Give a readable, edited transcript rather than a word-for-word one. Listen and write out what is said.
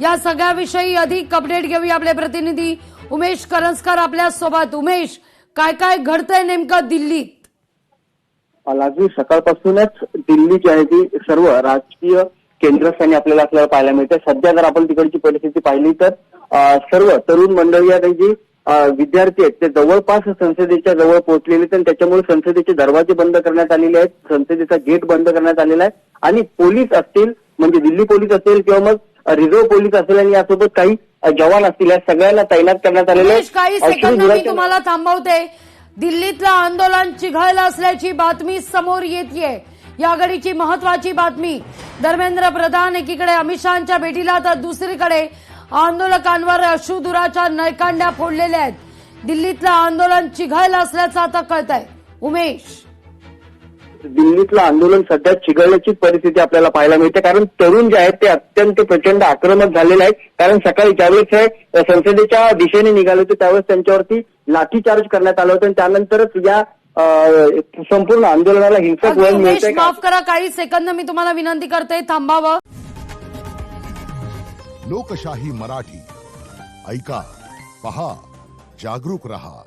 या सगळ्याविषयी अधिक अपडेट घेऊया आपले प्रतिनिधी उमेश करंजकर आपल्या सोबत। उमेश, काय काय घडतंय नेमकं दिल्लीत? लाजमी सकाळपासूनच दिल्ली जी आहे ती सर्व राजकीय केंद्रस्थानी आपल्याला पाहायला मिळते। सध्या जर आपण तिकडची परिस्थिती पाहिली तर सर्व तरुण मंडळी आणि जी विद्यार्थी आहेत ते जवळपास संसदेच्या जवळ पोहोचलेले आहेत। त्याच्यामुळे संसदेचे दरवाजे बंद करण्यात आलेले आहेत, संसदेचा गेट बंद करण्यात आलेला आहे आणि पोलीस असतील म्हणजे दिल्ली पोलीस असेल किंवा मग रिझर्व्ह पोलीस असेल आणि यासोबत काही जवान असतील या सगळ्यांना तैनात करण्यात आलेले आहे। काही सेकंद मी तुम्हाला थांबवते। दिल्लीतलं आंदोलन चिघळलं असल्याची बातमी समोर येतेय, या घडीची महत्वाची बातमी। धर्मेंद्र प्रधान एकीकडे अमित शहांच्या भेटीला तर दुसरीकडे आंदोलकांवर अश्रुधुराच्या नळकांड्या फोडलेल्या आहेत। दिल्लीतलं आंदोलन चिघळलं असल्याचं आता कळतंय। उमेश, दिल्लीतलं आंदोलन सध्या चिघळण्याची परिस्थिती आपल्याला पाहायला मिळते, कारण तरुण जे आहेत ते अत्यंत प्रचंड आक्रमक झालेले आहेत। कारण सकाळी ज्यावेळेस हे संसदेच्या दिशेने निघाले होते त्यावेळेस त्यांच्यावरती लाठीचार्ज करण्यात आलं होतं आणि त्यानंतरच या संपूर्ण आंदोलनाला हिंसक वळण मिळते। माफ करा, काही सेकंद मी तुम्हाला विनंती करते, थांबावं। लोकशाही मराठी ऐका, पहा, जागरूक रहा।